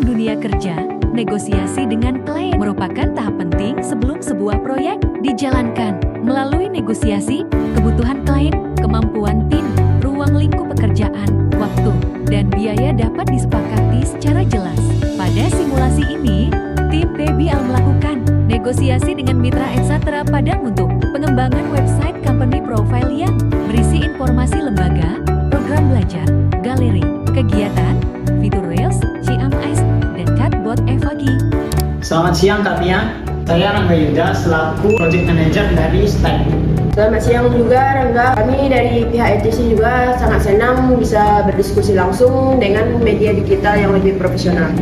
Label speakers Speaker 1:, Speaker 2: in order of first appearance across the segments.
Speaker 1: Dalam dunia kerja, negosiasi dengan klien merupakan tahap penting sebelum sebuah proyek dijalankan. Melalui negosiasi, kebutuhan klien, kemampuan tim, ruang lingkup pekerjaan, waktu, dan biaya dapat disepakati secara jelas. Pada simulasi ini, tim PBL melakukan negosiasi dengan mitra Eksatera Padang untuk pengembangan website company profile yang berisi informasi lembaga, program belajar, galeri, kegiatan, fitur Reels, CMS, dan chatbot Evagi.
Speaker 2: Selamat siang Kak Mia, saya Rangga Yuda selaku Project Manager dari STEM.
Speaker 3: Selamat siang juga Rangga, kami dari pihak ETC juga sangat senang bisa berdiskusi langsung dengan media digital yang lebih profesional.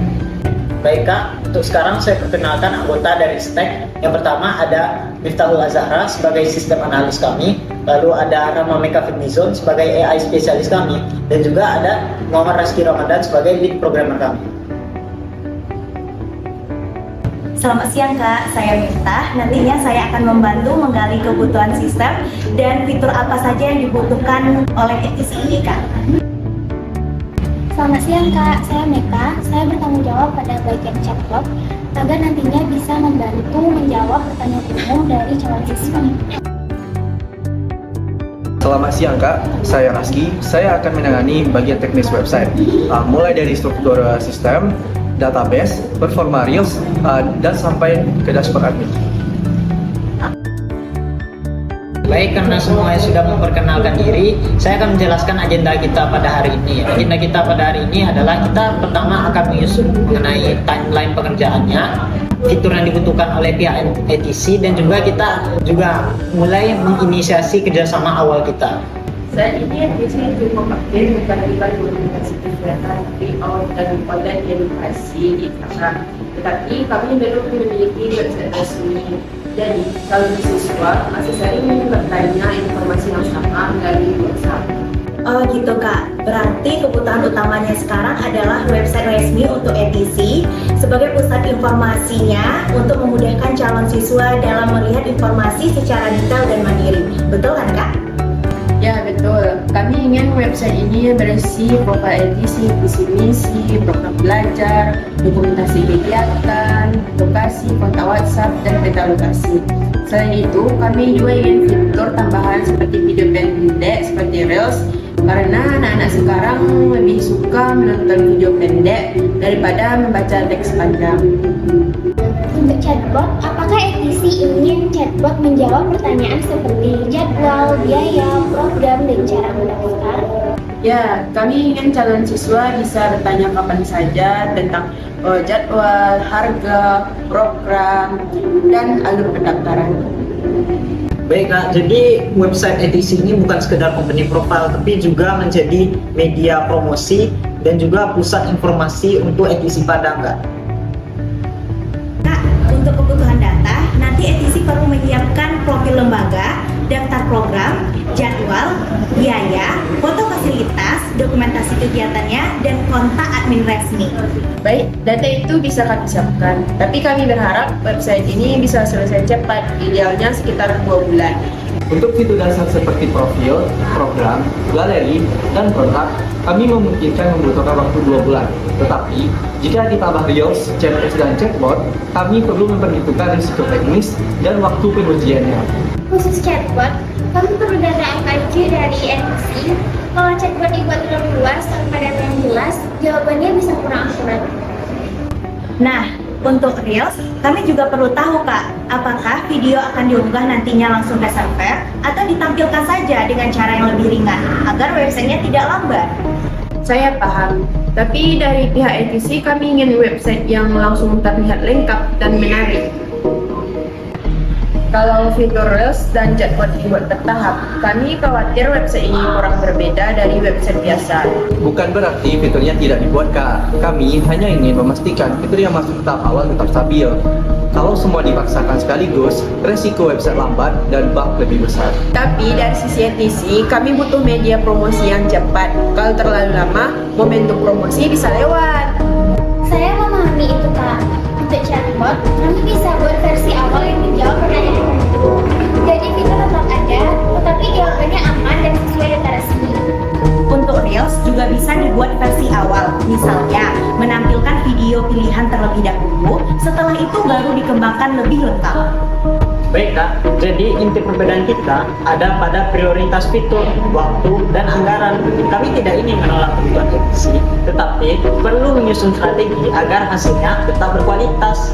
Speaker 2: Baik Kak, untuk sekarang saya perkenalkan anggota dari STEM. Yang pertama ada Miftahul Azhara sebagai sistem analis kami, lalu ada Rama Meka Fitnizon sebagai AI spesialis kami, dan juga ada Muhammad Raski Ramadan sebagai lead programmer kami.
Speaker 4: Selamat siang Kak, saya Miftah. Nantinya saya akan membantu menggali kebutuhan sistem dan fitur apa saja yang dibutuhkan oleh ETC ini Kak.
Speaker 5: Selamat siang Kak, saya Meka. Saya bertanggung jawab pada bagian chatbot agar nantinya bisa membantu menjawab pertanyaan umum dari calon siswa.
Speaker 6: Selamat siang Kak, saya Raski. Saya akan menangani bagian teknis website, mulai dari struktur sistem, database, performa Reels, dan sampai ke dashboard admin.
Speaker 2: Baik, karena semuanya sudah memperkenalkan diri, saya akan menjelaskan agenda kita pada hari ini. Agenda kita pada hari ini adalah kita pertama akan menyusun mengenai timeline pekerjaannya, fitur yang dibutuhkan oleh pihak ETC, dan juga kita mulai menginisiasi kerjasama awal kita.
Speaker 3: Saat ini ETC cukup aktif melakukan komunikasi kegiatan layout dan konten edukasi di Instagram. Tetapi kami belum memiliki website resmi. Jadi, kalau siswa masih sering bertanya informasi yang sama dari WhatsApp.
Speaker 4: Oh gitu Kak, berarti kebutuhan utamanya sekarang adalah website resmi untuk ETC sebagai pusat informasinya untuk memudahkan calon siswa dalam melihat informasi secara detail dan mandiri. Betul kan Kak?
Speaker 3: Ya betul, kami ingin website ini berisi profil ETC, visi misi, program belajar, dokumentasi kegiatan, lokasi, kontak WhatsApp, dan peta lokasi. Selain itu, kami juga ingin fitur tambahan seperti video pendek seperti Reels, karena anak-anak sekarang lebih suka menonton video pendek daripada membaca teks panjang.
Speaker 5: Untuk chatbot, apakah ETC ingin chatbot menjawab pertanyaan seperti jadwal, biaya, program, dan cara mendaftar?
Speaker 3: Ya, kami ingin calon siswa bisa bertanya kapan saja tentang jadwal, harga, program, dan alur pendaftaran.
Speaker 2: Baik Kak, jadi website ETC ini bukan sekedar company profile, tapi juga menjadi media promosi dan juga pusat informasi untuk ETC Padang Kak.
Speaker 4: Kak, untuk kebutuhan data, nanti ETC perlu menyiapkan profil lembaga, daftar program, jadwal, biaya, foto fasilitas, dokumentasi kegiatannya, dan kontak admin resmi.
Speaker 3: Baik, data itu bisa kami siapkan, tapi kami berharap website ini bisa selesai cepat, idealnya sekitar 2 bulan.
Speaker 6: Untuk fitur dasar seperti profil, program, galeri, dan kontak, kami memungkinkan membutuhkan waktu 2 bulan. Tetapi, jika ditambah Reels, CMS, dan chatbot, kami perlu memperhitungkan risiko teknis dan waktu pengujiannya.
Speaker 5: Khusus chatbot, kami perlu data FAQ dari ETC. Kalau chatbot dibuat terlalu luas tanpa data yang jelas, jawabannya bisa kurang akurat.
Speaker 4: Nah, untuk Reels, kami juga perlu tahu Kak, apakah video akan diunggah nantinya langsung ke server atau ditampilkan saja dengan cara yang lebih ringan agar websitenya tidak lambat.
Speaker 3: Saya paham, tapi dari pihak ETC kami ingin website yang langsung terlihat lengkap dan menarik. Kalau fitur Reels dan chatbot dibuat bertahap, kami khawatir website ini kurang berbeda dari website biasa.
Speaker 6: Bukan berarti fiturnya tidak dibuat Kak. Kami hanya ingin memastikan fitur yang masuk tahap awal tetap stabil. Kalau semua dipaksakan sekaligus, resiko website lambat dan bug lebih besar.
Speaker 3: Tapi dari sisi ETC, kami butuh media promosi yang cepat. Kalau terlalu lama, momentum promosi bisa lewat.
Speaker 5: Saya memahami itu Kak. Untuk chatbot, kami bisa buat versi awal yang menjawab pertanyaan itu. Jadi fitur tetap ada, tetapi jawabannya aman dan sesuai data resmi.
Speaker 4: Untuk Reels juga bisa dibuat versi awal, misalnya menampilkan video kembangkan lebih lengkap.
Speaker 2: Baik Kak, jadi inti perbedaan kita ada pada prioritas fitur, waktu, dan anggaran. Kami tidak ingin menolak kebutuhan edisi, tetapi perlu menyusun strategi agar hasilnya tetap berkualitas.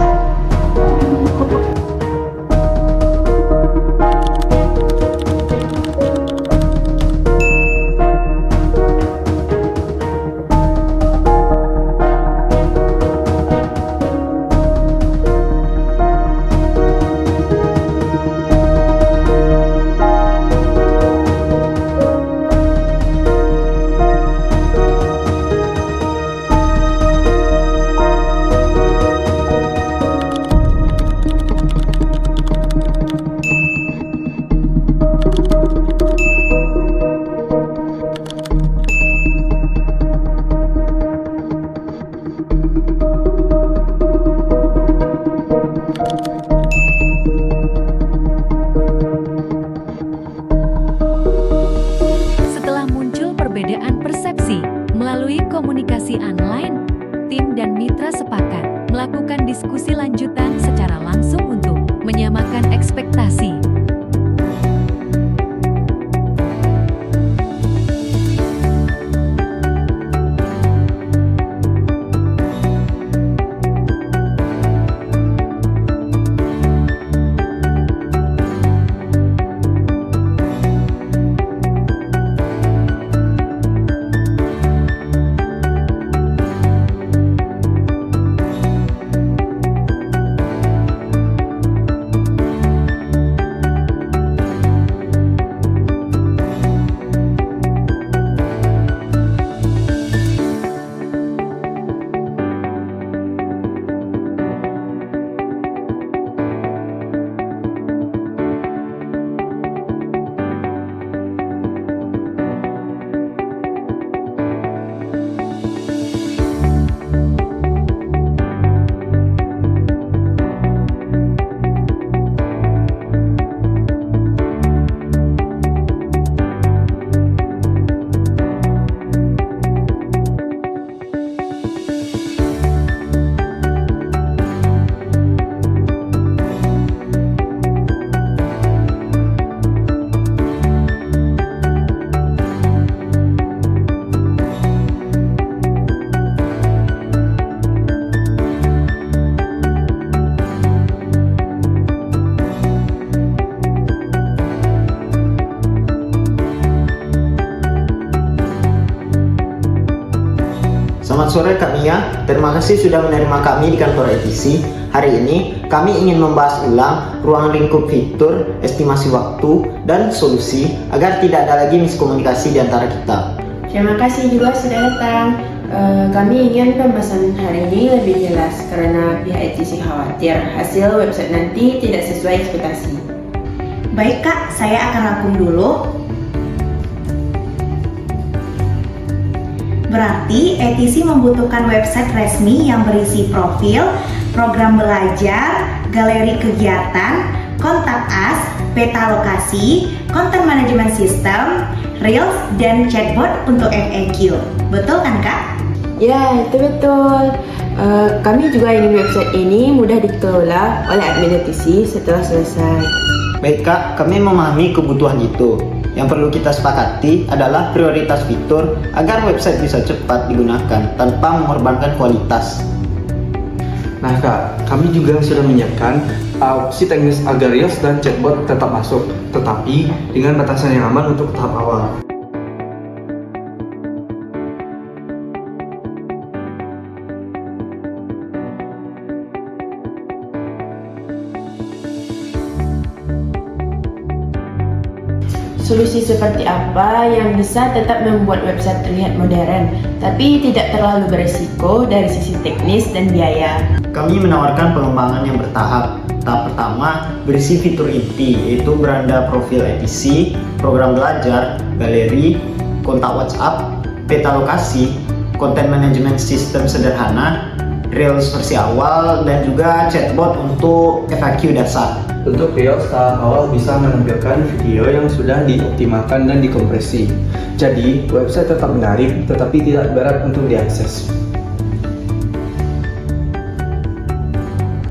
Speaker 1: Setelah muncul perbedaan persepsi melalui komunikasi online, tim dan mitra sepakat melakukan diskusi lanjutan secara langsung untuk menyamakan ekspektasi.
Speaker 2: Selamat sore Kak Mia, terima kasih sudah menerima kami di kantor ETC. Hari ini kami ingin membahas ulang ruang lingkup fitur, estimasi waktu, dan solusi agar tidak ada lagi miskomunikasi di antara kita.
Speaker 3: Terima kasih juga sudah datang. Kami ingin pembahasan hari ini lebih jelas karena pihak ETC khawatir hasil website nanti tidak sesuai ekspektasi.
Speaker 4: Baik Kak, saya akan rangkum dulu. Berarti ETC membutuhkan website resmi yang berisi profil, program belajar, galeri kegiatan, kontak us, peta lokasi, konten manajemen sistem, Reels, dan chatbot untuk FAQ. Betul kan Kak?
Speaker 3: Ya, itu betul. Kami juga ingin website ini mudah dikelola oleh admin ETC setelah selesai.
Speaker 2: Baik Kak, kami memahami kebutuhan itu. Yang perlu kita sepakati adalah prioritas fitur agar website bisa cepat digunakan tanpa mengorbankan kualitas.
Speaker 6: Nah Kak, kami juga sudah menyiapkan opsi teknis agar Reels dan chatbot tetap masuk, tetapi dengan batasan yang aman untuk tahap awal.
Speaker 3: Solusi seperti apa yang bisa tetap membuat website terlihat modern, tapi tidak terlalu beresiko dari sisi teknis dan biaya?
Speaker 2: Kami menawarkan pengembangan yang bertahap. Tahap pertama berisi fitur inti, yaitu beranda profil ETC, program belajar, galeri, kontak WhatsApp, peta lokasi, konten manajemen sistem sederhana, Reels versi awal, dan juga chatbot untuk FAQ dasar.
Speaker 6: Untuk Reels tahap awal bisa menampilkan video yang sudah dioptimalkan dan dikompresi. Jadi, website tetap menarik tetapi tidak berat untuk diakses.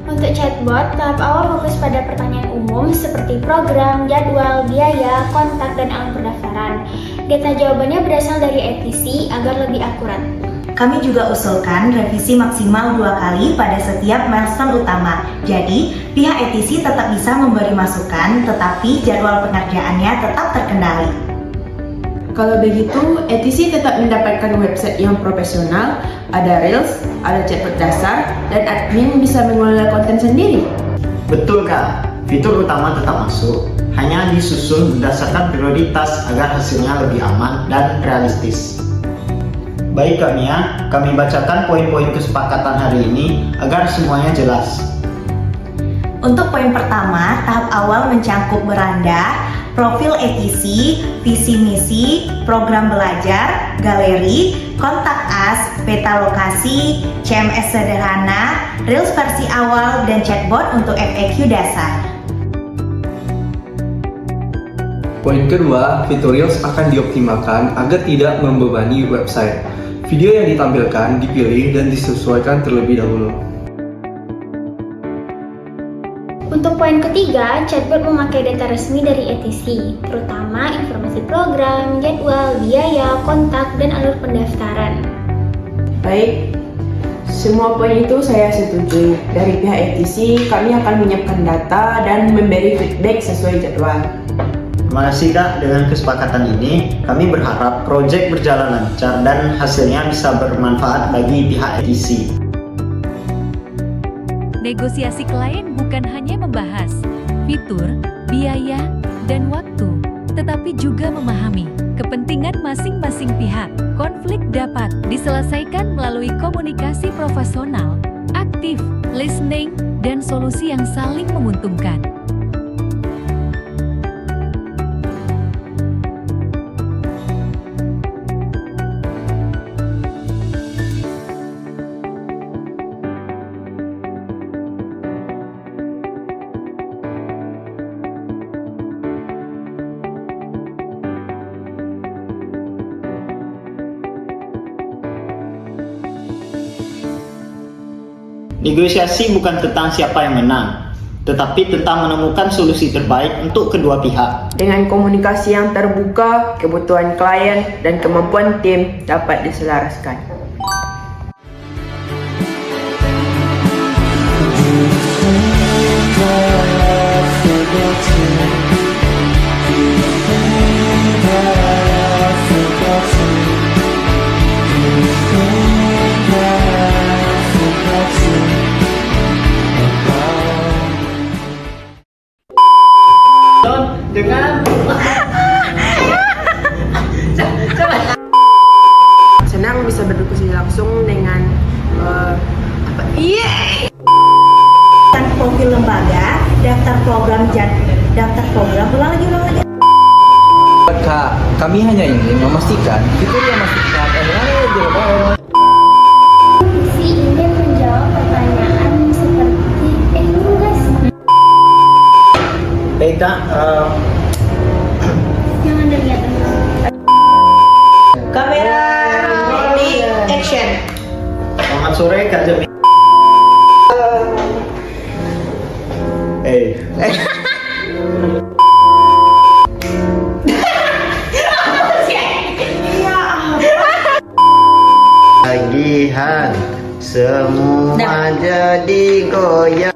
Speaker 5: Untuk Untuk chatbot, tahap awal fokus pada pertanyaan umum seperti program, jadwal, biaya, kontak, dan alur pendaftaran. Data jawabannya berasal dari ETC agar lebih akurat.
Speaker 4: Kami juga usulkan revisi maksimal 2 kali pada setiap milestone utama. Jadi, pihak ETC tetap bisa memberi masukan, tetapi jadwal pengerjaannya tetap terkendali.
Speaker 3: Kalau begitu, ETC tetap mendapatkan website yang profesional, ada Reels, ada chatbot dasar, dan admin bisa mengelola konten sendiri.
Speaker 2: Betul Kak, fitur utama tetap masuk, hanya disusun berdasarkan prioritas agar hasilnya lebih aman dan realistis. Baik Kak Mia, kami bacakan poin-poin kesepakatan hari ini agar semuanya jelas.
Speaker 4: Untuk poin pertama, tahap awal mencangkup beranda, profil ETC, visi misi, program belajar, galeri, kontak us, peta lokasi, CMS sederhana, Reels versi awal, dan chatbot untuk FAQ dasar.
Speaker 6: Poin kedua, fitur Reels akan dioptimalkan agar tidak membebani website. Video yang ditampilkan dipilih dan disesuaikan terlebih dahulu.
Speaker 5: Untuk poin ketiga, chatbot memakai data resmi dari ETC, terutama informasi program, jadwal, biaya, kontak, dan alur pendaftaran.
Speaker 3: Baik, semua poin itu saya setuju. Dari pihak ETC, kami akan menyiapkan data dan memberi feedback sesuai jadwal.
Speaker 2: Terima kasih Kak, dengan kesepakatan ini kami berharap proyek berjalan lancar dan hasilnya bisa bermanfaat bagi pihak ETC.
Speaker 1: Negosiasi klien bukan hanya membahas fitur, biaya, dan waktu, tetapi juga memahami kepentingan masing-masing pihak. Konflik dapat diselesaikan melalui komunikasi profesional, aktif, listening, dan solusi yang saling menguntungkan.
Speaker 2: Negosiasi bukan tentang siapa yang menang, tetapi tentang menemukan solusi terbaik untuk kedua pihak.
Speaker 3: Dengan komunikasi yang terbuka, kebutuhan klien dan kemampuan tim dapat diselaraskan.
Speaker 2: Dengan
Speaker 3: Senang bisa berdiskusi langsung dengan
Speaker 4: Profil lembaga, daftar program ulang lagi.
Speaker 6: Kak, kami hanya ingin memastikan fitur yang masuk ke
Speaker 5: Si ingin menjawab pertanyaan seperti tugas.
Speaker 2: baik Kak,
Speaker 5: Jangan dilihat
Speaker 4: Kamera, rolling, action.
Speaker 2: selamat sore Kak Jemi. Tagihan semua jadi goyang.